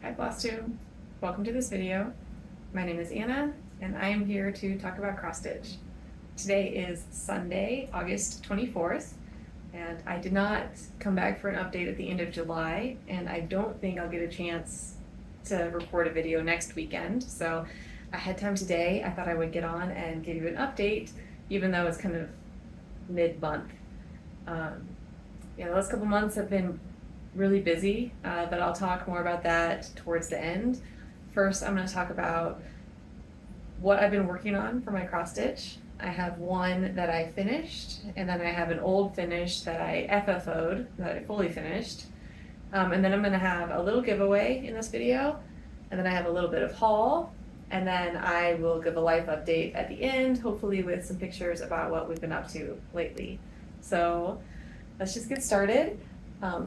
Hi Flosstube, welcome to this video. My name is Anna and I am here to talk about cross stitch. Today is Sunday, August 24th, and I did not come back for an update at the end of July, and I don't think I'll get a chance to record a video next weekend, so I had time today. I thought I would get on and give you an update, even though it's kind of mid-month. The last couple months have been really busy, but I'll talk more about that towards the end. First, I'm going to talk about what I've been working on for my cross stitch. I have one that I finished, and then I have an old finish that I FFO'd, that I fully finished. And then I'm going to have a little giveaway in this video, and then I have a little bit of haul, and then I will give a life update at the end, hopefully with some pictures about what we've been up to lately. So let's just get started.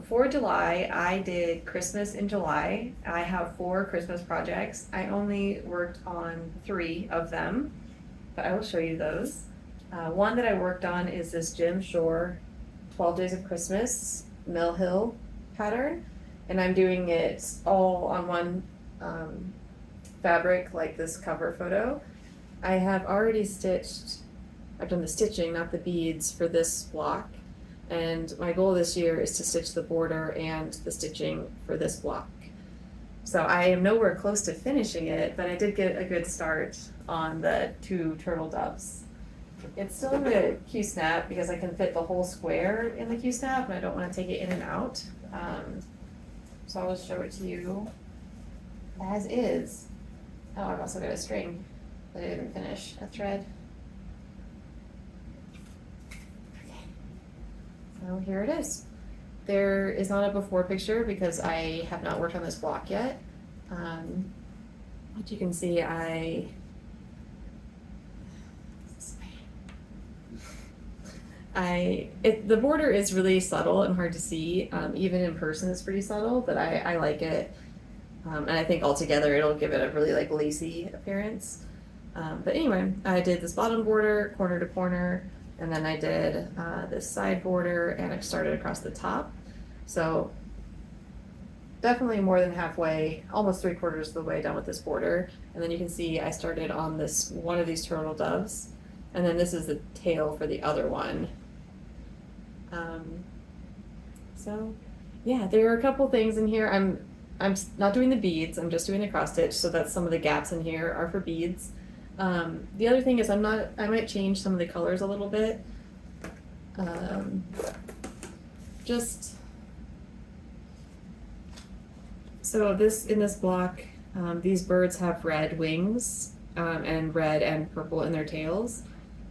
For July, I did Christmas in July. I have 4 Christmas projects. I only worked on 3 of them, but I will show you those. One that I worked on is this Jim Shore 12 Days of Christmas Mill Hill pattern, and I'm doing it all on one fabric like this cover photo. I have already stitched, I've done the stitching, not the beads, for this block. And my goal this year is to stitch the border and the stitching for this block. So I am nowhere close to finishing it, but I did get a good start on the 2 turtle doves. It's still in the Q-snap because I can fit the whole square in the Q-snap and I don't want to take it in and out. So I'll just show it to you as is. Oh, I've also got a string that I didn't finish, a thread. So here it is. There is not a before picture because I have not worked on this block yet. But you can see the border is really subtle and hard to see. Even in person it's pretty subtle, but I like it. And I think altogether it'll give it a really like lacy appearance. But anyway, I did this bottom border, corner to corner, and then I did this side border, and I started across the top. So definitely more than halfway, almost 3/4 of the way done with this border. And then you can see I started on this one of these turtle doves, and then this is the tail for the other one. So yeah, there are a couple things in here. I'm not doing the beads, I'm just doing the cross stitch, so that's some of the gaps in here are for beads. The other thing is I might change some of the colors a little bit. So in this block, these birds have red wings, and red and purple in their tails.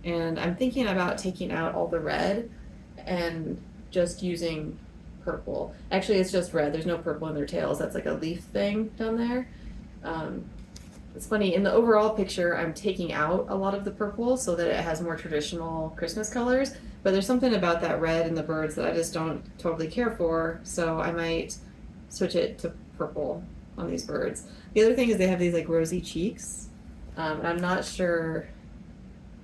And I'm thinking about taking out all the red and just using purple. Actually, it's just red, there's no purple in their tails. That's like a leaf thing down there. It's funny, in the overall picture, I'm taking out a lot of the purple so that it has more traditional Christmas colors, but there's something about that red in the birds that I just don't totally care for, so I might switch it to purple on these birds. The other thing is they have these like rosy cheeks, and I'm not sure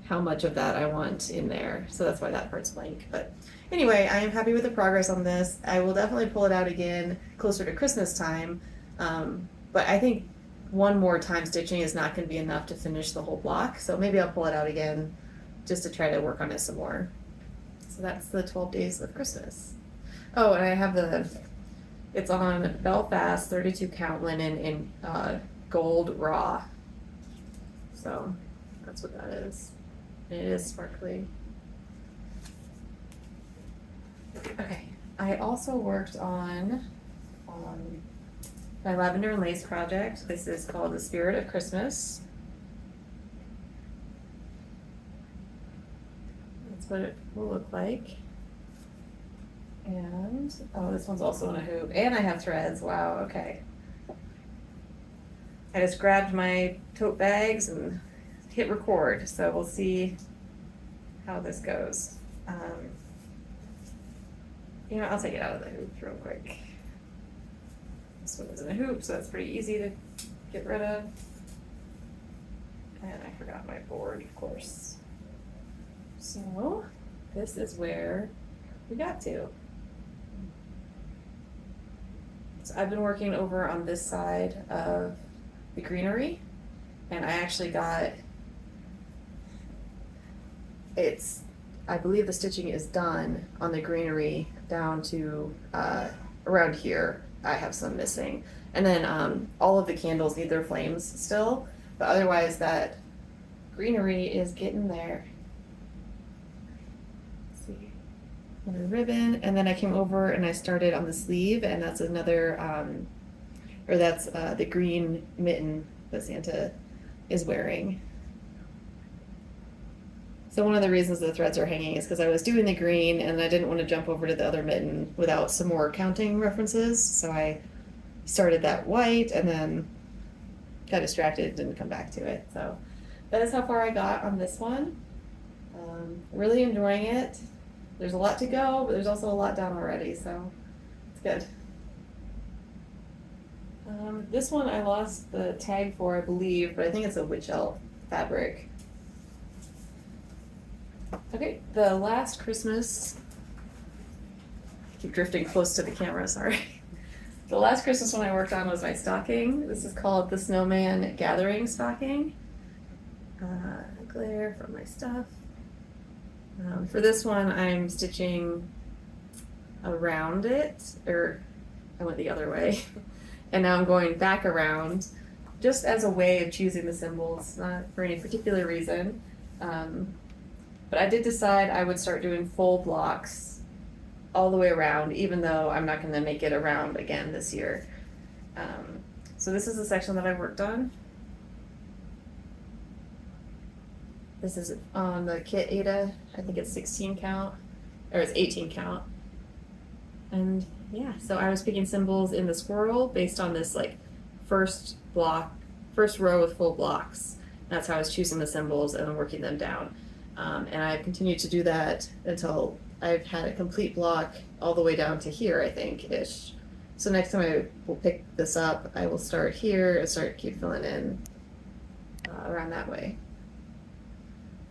how much of that I want in there, so that's why that part's blank. But anyway, I am happy with the progress on this. I will definitely pull it out again closer to Christmas time, but I think one more time stitching is not going to be enough to finish the whole block, so maybe I'll pull it out again just to try to work on it some more. So that's the 12 Days of Christmas. Oh, and I have it's on Belfast 32 count linen in gold raw, so that's what that is. It is sparkly. Okay, I also worked on my lavender and lace project. This is called The Spirit of Christmas. That's what it will look like. And, oh, this one's also in a hoop. And I have threads, wow, okay. I just grabbed my tote bags and hit record, so we'll see how this goes. I'll take it out of the hoop real quick. This one is in a hoop, so that's pretty easy to get rid of. And I forgot my board, of course. So this is where we got to. So I've been working over on this side of the greenery, and I actually got, I believe the stitching is done on the greenery down to around here. I have some missing. And then all of the candles need their flames still, but otherwise that greenery is getting there. Let's see, another ribbon, and then I came over and I started on the sleeve, and that's another, or that's the green mitten that Santa is wearing. So one of the reasons the threads are hanging is because I was doing the green and I didn't want to jump over to the other mitten without some more counting references. So I started that white and then got distracted, didn't come back to it. So that is how far I got on this one. Really enjoying it. There's a lot to go, but there's also a lot done already, so it's good. This one I lost the tag for, I believe, but I think it's a witch elf fabric. Okay, the last Christmas, I keep drifting close to the camera, sorry. The last Christmas one I worked on was my stocking. This is called the Snowman Gathering Stocking. Glare from my stuff. For this one, I'm stitching around it, or I went the other way, and now I'm going back around, just as a way of choosing the symbols, not for any particular reason. But I did decide I would start doing full blocks all the way around, even though I'm not going to make it around again this year. So this is the section that I worked on. This is on the kit Ada. I think it's 16 count, or it's 18 count. And yeah, so I was picking symbols in the swirl based on this like first row with full blocks. That's how I was choosing the symbols and then working them down. And I've continued to do that until I've had a complete block all the way down to here, I think, ish. So next time I will pick this up, I will start here and keep filling in around that way.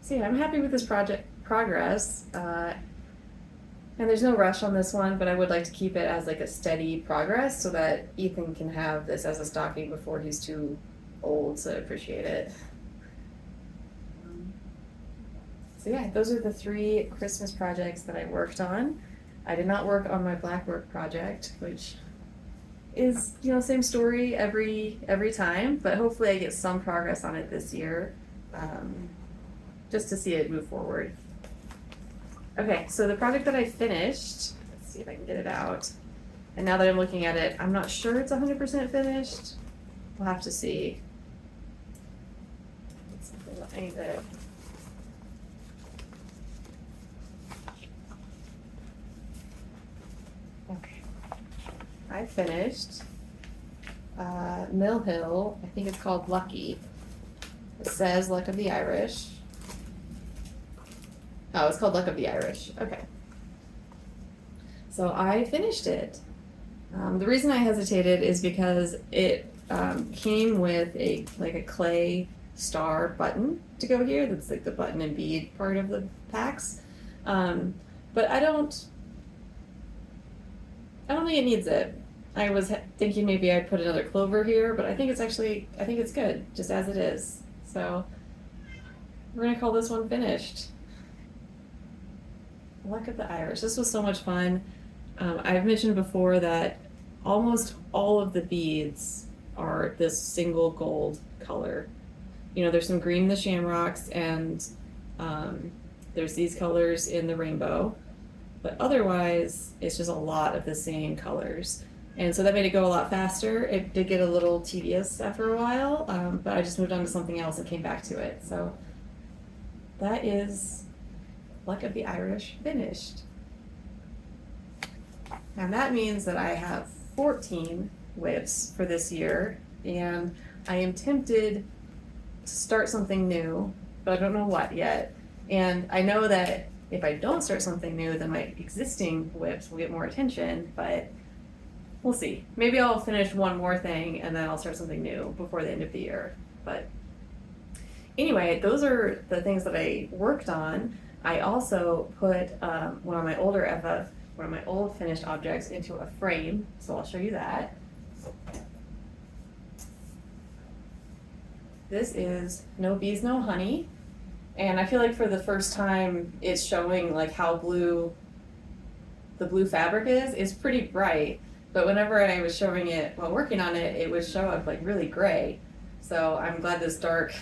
So yeah, I'm happy with this project progress. And there's no rush on this one, but I would like to keep it as like a steady progress so that Ethan can have this as a stocking before he's too old to appreciate it. So yeah, those are the 3 Christmas projects that I worked on. I did not work on my blackwork project, which is, you know, same story every time, but hopefully I get some progress on it this year, just to see it move forward. Okay, so the project that I finished, let's see if I can get it out. And now that I'm looking at it, I'm not sure it's 100% finished. We'll have to see. I need to. Okay, I finished Mill Hill. I think it's called Lucky. It says Luck of the Irish. Oh, it's called Luck of the Irish. Okay. So I finished it. The reason I hesitated is because it came with a clay star button to go here. That's like the button and bead part of the packs. But I don't think it needs it. I was thinking maybe I'd put another clover here, but I think it's good just as it is. So we're gonna call this one finished. Luck of the Irish. This was so much fun. I've mentioned before that almost all of the beads are this single gold color. You know, there's some green in the shamrocks, and there's these colors in the rainbow, but otherwise it's just a lot of the same colors. And so that made it go a lot faster. It did get a little tedious after a while, but I just moved on to something else and came back to it. So that is Luck of the Irish finished. And that means that I have 14 whips for this year, and I am tempted to start something new, but I don't know what yet. And I know that if I don't start something new, then my existing whips will get more attention, but we'll see. Maybe I'll finish one more thing and then I'll start something new before the end of the year. But anyway, those are the things that I worked on. I also put one of my old finished objects into a frame, so I'll show you that. This is No Bees, No Honey. And I feel like for the first time, it's showing like how blue the blue fabric is. It's pretty bright, but whenever I was showing it while working on it, it would show up like really gray. So I'm glad this dark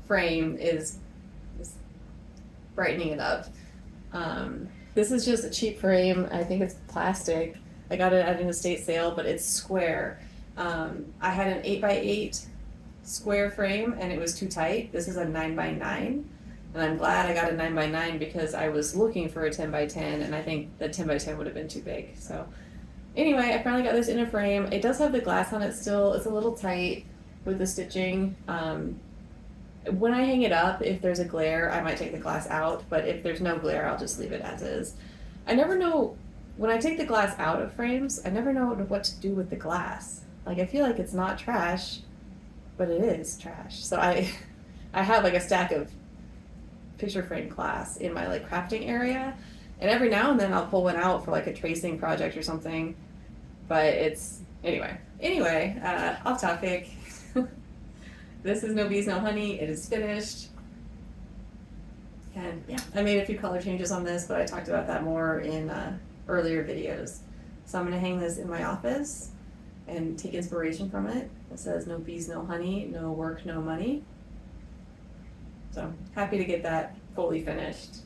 frame is brightening it up. This is just a cheap frame. I think it's plastic. I got it at an estate sale, but it's square. I had an 8x8 square frame and it was too tight. This is a 9x9, and I'm glad I got a 9x9 because I was looking for a 10x10, and I think the 10x10 would have been too big. So anyway, I finally got this in a frame. It does have the glass on it still. It's a little tight with the stitching. When I hang it up, if there's a glare, I might take the glass out, but if there's no glare, I'll just leave it as is. I never know, when I take the glass out of frames, I never know what to do with the glass. Like, I feel like it's not trash, but it is trash. So I have like a stack of picture frame glass in my like crafting area, and every now and then I'll pull one out for like a tracing project or something, but it's, anyway, off topic. This is No Bees, No Honey. It is finished. And yeah, I made a few color changes on this, but I talked about that more in earlier videos. So I'm going to hang this in my office and take inspiration from it. It says no bees, no honey, no work, no money. So happy to get that fully finished.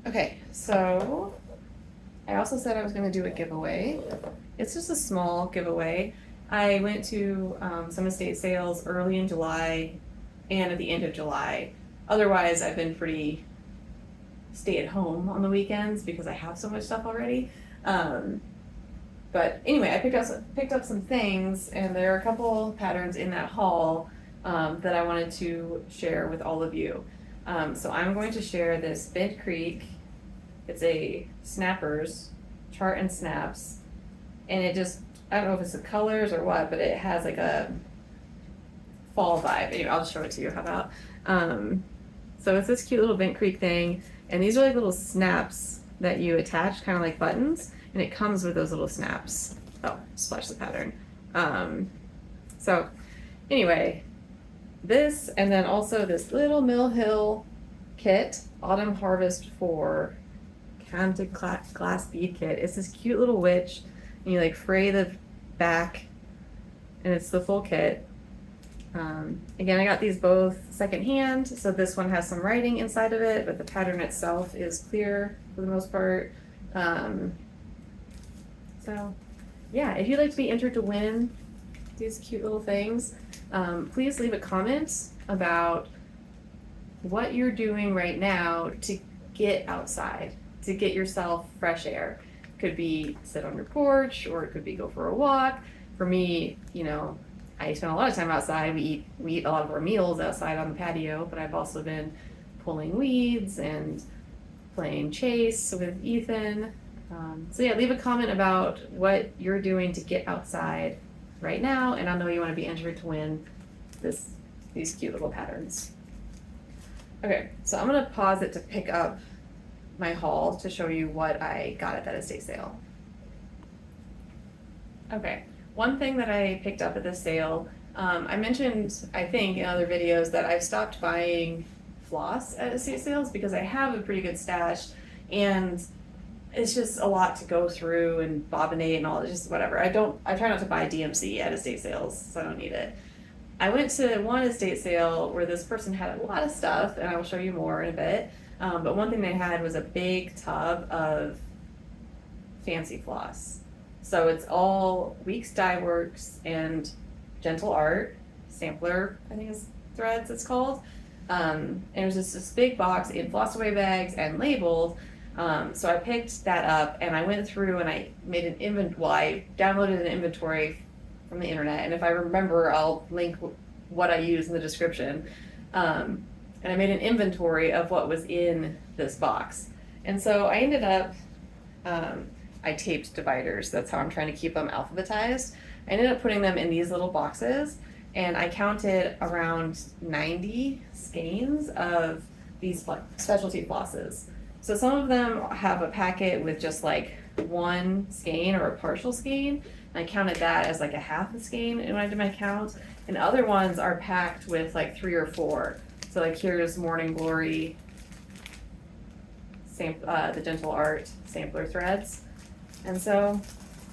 Okay, so I also said I was going to do a giveaway. It's just a small giveaway. I went to some estate sales early in July and at the end of July. Otherwise, I've been pretty stay at home on the weekends because I have so much stuff already. But anyway, I picked up some things, and there are a couple patterns in that haul that I wanted to share with all of you. So I'm going to share this Bent Creek. It's a snappers, chart and snaps, and it just, I don't know if it's the colors or what, but it has like a fall vibe. Anyway, I'll just show it to you. How about? So it's this cute little Bent Creek thing, and these are like little snaps that you attach, kind of like buttons, and it comes with those little snaps. Oh, splash the pattern. So anyway, this, and then also this little Mill Hill kit, Autumn Harvest for Canted Glass Bead Kit. It's this cute little witch, and you like fray the back, and it's the full kit. Again, I got these both secondhand, so this one has some writing inside of it, but the pattern itself is clear for the most part. So yeah, if you'd like to be entered to win these cute little things, please leave a comment about what you're doing right now to get outside, to get yourself fresh air. Could be sit on your porch, or it could be go for a walk. For me, I spend a lot of time outside. We eat a lot of our meals outside on the patio, but I've also been pulling weeds and playing chase with Ethan. So yeah, leave a comment about what you're doing to get outside right now, and I'll know you want to be entered to win these cute little patterns. Okay, so I'm gonna pause it to pick up my haul to show you what I got at that estate sale. Okay, one thing that I picked up at this sale, I mentioned, I think, in other videos that I've stopped buying floss at estate sales because I have a pretty good stash, and it's just a lot to go through and bobbinate and all, just whatever. I try not to buy DMC at estate sales, so I don't need it. I went to one estate sale where this person had a lot of stuff, and I will show you more in a bit. But one thing they had was a big tub of fancy floss. So it's all Weeks Dye Works and Gentle Art sampler, I think is threads it's called. And it was just this big box in floss away bags and labeled. So I picked that up, and I went through and I made I downloaded an inventory from the internet, and if I remember, I'll link what I use in the description. And I made an inventory of what was in this box. And so I ended up, I taped dividers. That's how I'm trying to keep them alphabetized. I ended up putting them in these little boxes, and I counted around 90 skeins of these specialty flosses. So some of them have a packet with just like one skein or a partial skein, And I counted that as like a half a skein when I did my count. And other ones are packed with like 3 or 4. So like here's Morning Glory, the Gentle Art sampler threads. And so,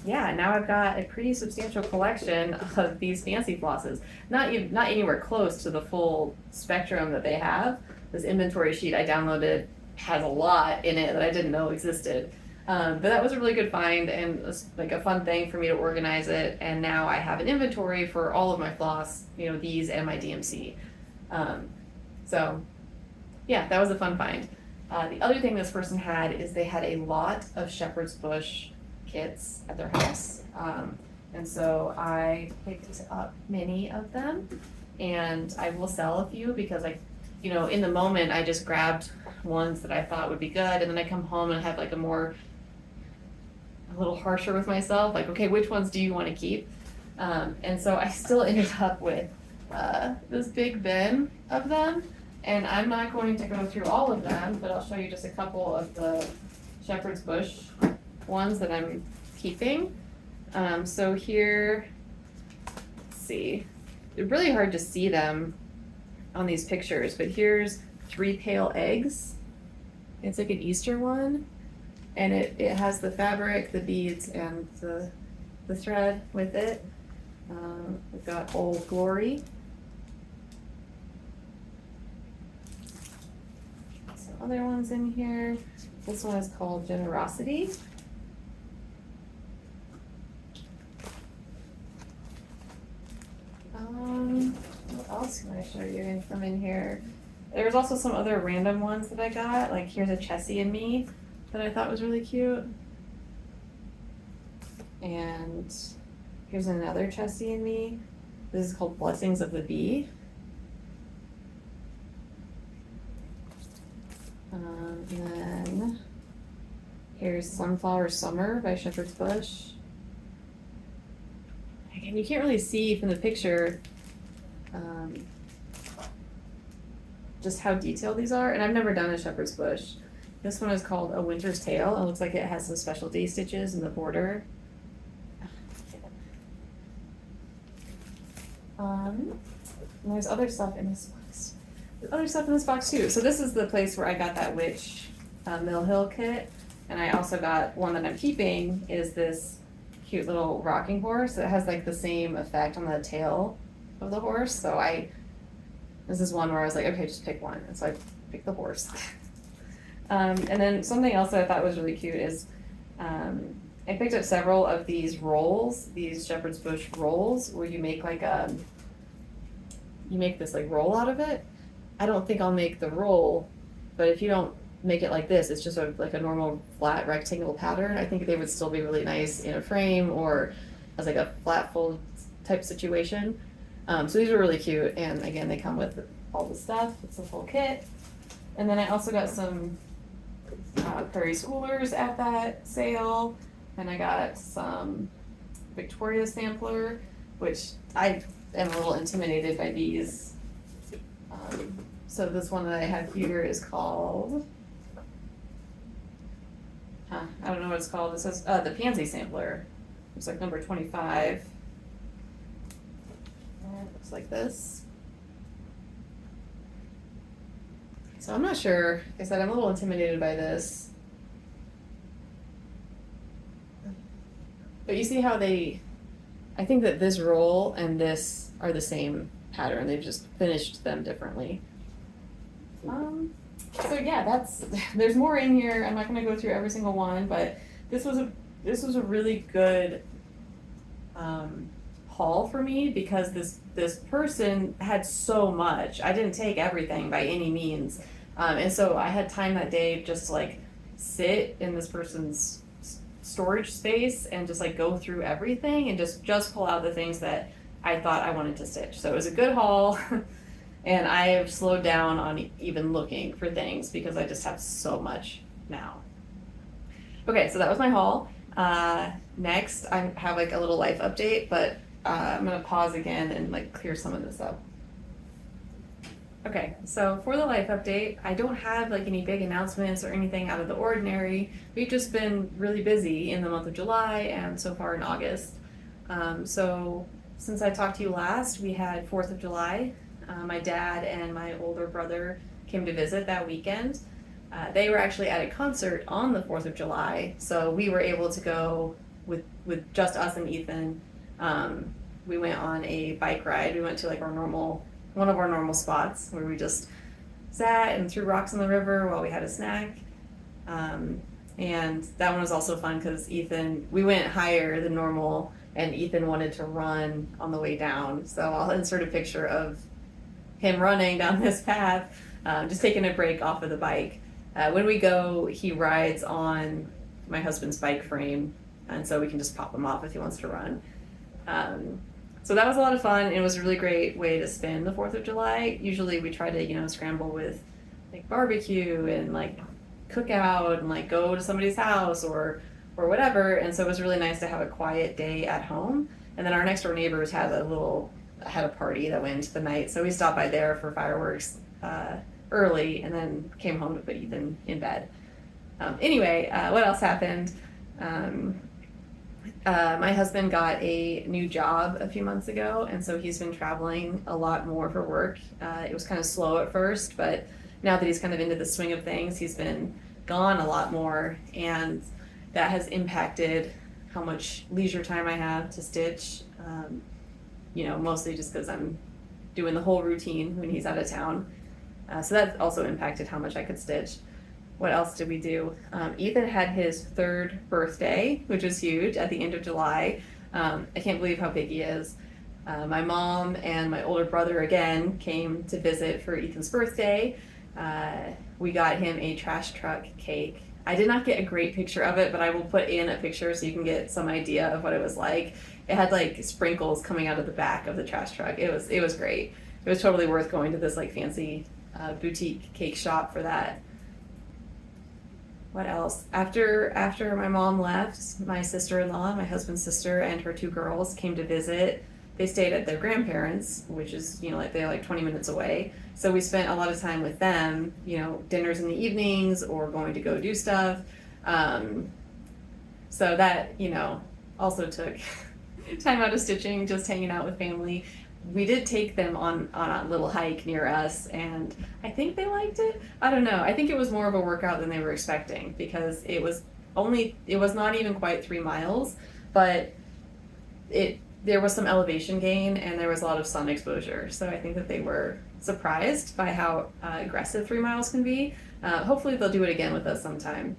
yeah, now I've got a pretty substantial collection of these fancy flosses. Not anywhere close to the full spectrum that they have. This inventory sheet I downloaded has a lot in it that I didn't know existed. But that was a really good find and like a fun thing for me to organize it. And now I have an inventory for all of my floss, these and my DMC. So yeah, that was a fun find. The other thing this person had is they had a lot of shepherd's bush kits at their house. And so I picked up many of them, and I will sell a few because in the moment I just grabbed ones that I thought would be good, and then I come home and have like a little harsher with myself, like, okay, which ones do you want to keep? And so I still ended up with this big bin of them, and I'm not going to go through all of them, but I'll show you just a couple of the shepherd's bush ones that I'm keeping. So here, let's see, it's really hard to see them on these pictures, but here's 3 pale eggs. It's like an Easter one, and it has the fabric, the beads, and the thread with it. We've got Old Glory. Some other ones in here. This one is called Generosity. What else can I show you from in here? There's also some other random ones that I got. Like here's a Chessie and Me that I thought was really cute. And here's another Chessie and Me. This is called Blessings of the Bee. And then here's Sunflower Summer by Shepherd's Bush. Again, you can't really see from the picture just how detailed these are, and I've never done a shepherd's bush. This one is called A Winter's Tale. It looks like it has some specialty stitches in the border. And there's other stuff in this box. There's other stuff in this box too. So this is the place where I got that witch Mill Hill kit, and I also got one that I'm keeping is this cute little rocking horse that has like the same effect on the tail of the horse. So this is one where I was like, okay, just pick one. And so I picked the horse. And then something else that I thought was really cute is I picked up several of these rolls, these shepherd's bush rolls, where you make like this like roll out of it. I don't think I'll make the roll, but if you don't make it like this, it's just like a normal flat rectangle pattern. I think they would still be really nice in a frame or as like a flat fold type situation. So these are really cute, and again, they come with all the stuff. It's a full kit. And then I also got some Prairie Schoolers at that sale, and I got some Victoria sampler, which I am a little intimidated by these. So this one that I have here is called, I don't know what it's called. It says the Pansy sampler. It's like number 25. And it looks like this. So I'm not sure. Like I said, I'm a little intimidated by this. But you see how I think that this roll and this are the same pattern. They've just finished them differently. So yeah, there's more in here. I'm not going to go through every single one, but this was a really good haul for me because this person had so much. I didn't take everything by any means, and so I had time that day just to like sit in this person's storage space and just like go through everything and just pull out the things that I thought I wanted to stitch. So it was a good haul. And I have slowed down on even looking for things because I just have so much now. Okay, so that was my haul. Next, I have like a little life update, but I'm gonna pause again and like clear some of this up. Okay, so for the life update, I don't have like any big announcements or anything out of the ordinary. We've just been really busy in the month of July and so far in August. So since I talked to you last, we had 4th of July. My dad and my older brother came to visit that weekend. They were actually at a concert on the 4th of July, so we were able to go with just us and Ethan. We went on a bike ride. We went to like one of our normal spots where we just sat and threw rocks in the river while we had a snack. And that one was also fun because we went higher than normal, and Ethan wanted to run on the way down. So I'll insert a picture of him running down this path, just taking a break off of the bike. When we go, he rides on my husband's bike frame, and so we can just pop him off if he wants to run. So that was a lot of fun. It was a really great way to spend the 4th of July. Usually we try to, scramble with like barbecue and like cook out and like go to somebody's house or whatever. And so it was really nice to have a quiet day at home. And then our next door neighbors had a party that went into the night. So we stopped by there for fireworks early and then came home to put Ethan in bed. Anyway, what else happened? My husband got a new job a few months ago, and so he's been traveling a lot more for work. It was kind of slow at first, but now that he's kind of into the swing of things, he's been gone a lot more, and that has impacted how much leisure time I have to stitch, mostly just because I'm doing the whole routine when he's out of town. So that also impacted how much I could stitch. What else did we do? Ethan had his 3rd birthday, which was huge, at the end of July. I can't believe how big he is. My mom and my older brother again came to visit for Ethan's birthday. We got him a trash truck cake. I did not get a great picture of it, but I will put in a picture so you can get some idea of what it was like. It had like sprinkles coming out of the back of the trash truck. It was great. It was totally worth going to this like fancy boutique cake shop for that. What else? After my mom left, my sister-in-law, my husband's sister, and her 2 girls came to visit. They stayed at their grandparents', which is, they're like 20 minutes away. So we spent a lot of time with them, dinners in the evenings or going to go do stuff. So that, also took time out of stitching, just hanging out with family. We did take them on a little hike near us, and I think they liked it. I don't know. I think it was more of a workout than they were expecting because it was not even quite 3 miles, but there was some elevation gain and there was a lot of sun exposure. So I think that they were surprised by how aggressive 3 miles can be. Hopefully they'll do it again with us sometime.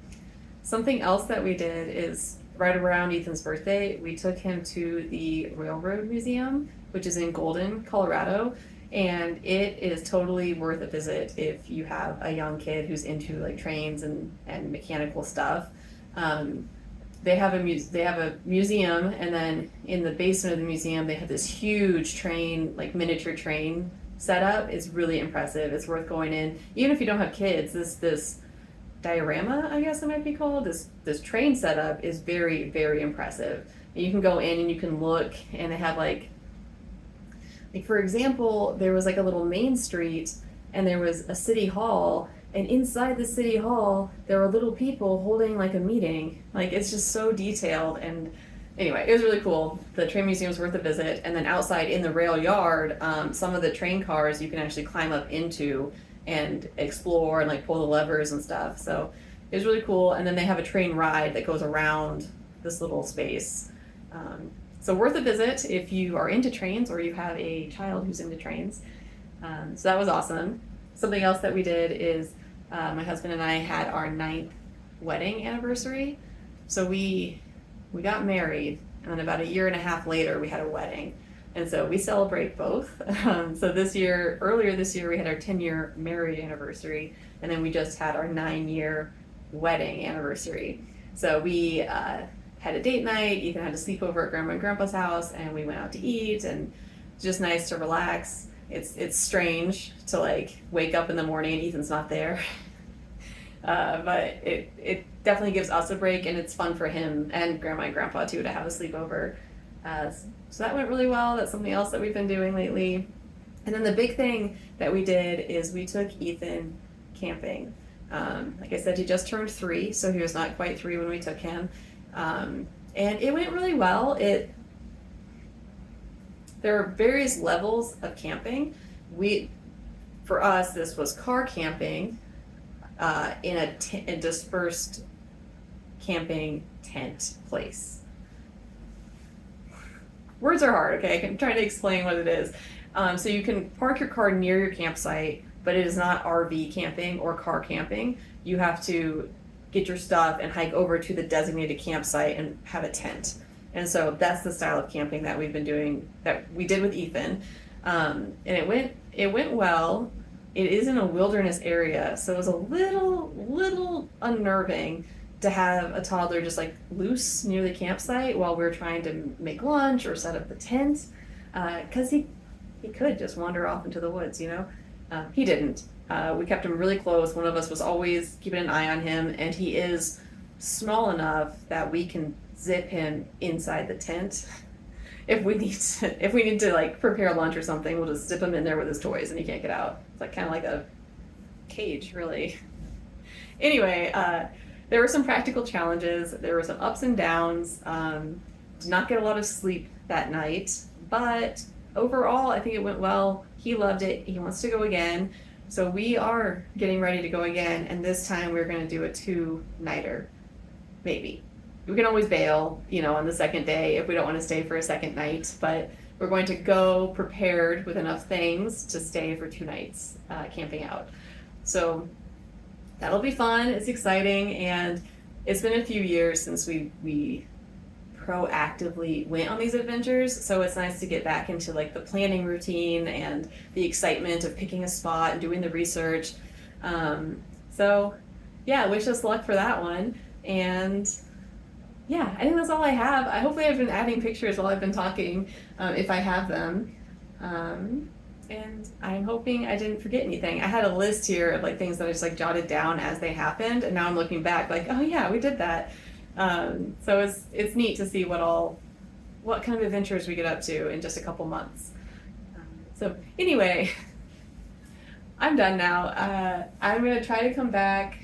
Something else that we did is right around Ethan's birthday, we took him to the Railroad Museum, which is in Golden, Colorado, and it is totally worth a visit if you have a young kid who's into like trains and mechanical stuff. They have a museum, and then in the basement of the museum they have this huge train, like miniature train setup. It's really impressive. It's worth going in, even if you don't have kids. This diorama, I guess it might be called, this train setup is very, very impressive. And you can go in and you can look, and they have like for example, there was like a little main street and there was a city hall, and inside the city hall there were little people holding like a meeting. Like, it's just so detailed, and anyway, it was really cool. The train museum is worth a visit. And then outside in the rail yard, some of the train cars you can actually climb up into and explore and like pull the levers and stuff. So it was really cool. And then they have a train ride that goes around this little space. So worth a visit if you are into trains or you have a child who's into trains. So that was awesome. Something else that we did is my husband and I had our 9th wedding anniversary. So we got married, and then about a year and a half later we had a wedding. And so we celebrate both. So earlier this year we had our 10-year married anniversary, and then we just had our 9-year wedding anniversary. So we had a date night. Ethan had to sleep over at Grandma and Grandpa's house, and we went out to eat, and it's just nice to relax. It's strange to like wake up in the morning and Ethan's not there. But it definitely gives us a break, and it's fun for him and Grandma and Grandpa too to have a sleepover. So that went really well. That's something else that we've been doing lately. And then the big thing that we did is we took Ethan camping. Like I said, he just turned 3, so he was not quite 3 when we took him. And it went really well. there are various levels of camping. For us, this was car camping in a dispersed camping tent place. Words are hard, okay? I'm trying to explain what it is. So you can park your car near your campsite, but it is not RV camping or car camping. You have to get your stuff and hike over to the designated campsite and have a tent. And so that's the style of camping that we've been doing, that we did with Ethan. And it went well. It is in a wilderness area, so it was a little unnerving to have a toddler just like loose near the campsite while we were trying to make lunch or set up the tent, because he could just wander off into the woods, you know. He didn't. We kept him really close. One of us was always keeping an eye on him, and he is small enough that we can zip him inside the tent. If we need to like prepare lunch or something, we'll just zip him in there with his toys and he can't get out. It's like kind of like a cage, really. Anyway, there were some practical challenges. There were some ups and downs. Did not get a lot of sleep that night, but overall, I think it went well. He loved it. He wants to go again. So we are getting ready to go again, and this time we're going to do a 2-nighter, maybe. We can always bail, you know, on the second day if we don't want to stay for a second night, but we're going to go prepared with enough things to stay for 2 nights camping out. So that'll be fun. It's exciting, and it's been a few years since we proactively went on these adventures, so it's nice to get back into like the planning routine and the excitement of picking a spot and doing the research. So yeah, wish us luck for that one. And yeah, I think that's all I have. Hopefully I've been adding pictures while I've been talking, if I have them. And I'm hoping I didn't forget anything. I had a list here of like things that I just like jotted down as they happened, and now I'm looking back like, oh yeah, we did that. So it's neat to see what kind of adventures we get up to in just a couple months. So anyway, I'm done now. I'm gonna try to come back,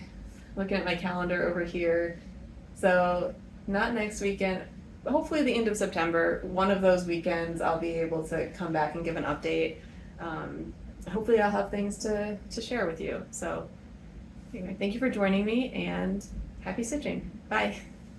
looking at my calendar over here. So not next weekend, hopefully the end of September. One of those weekends I'll be able to come back and give an update. Hopefully I'll have things to share with you. So anyway, thank you for joining me, and happy stitching. Bye.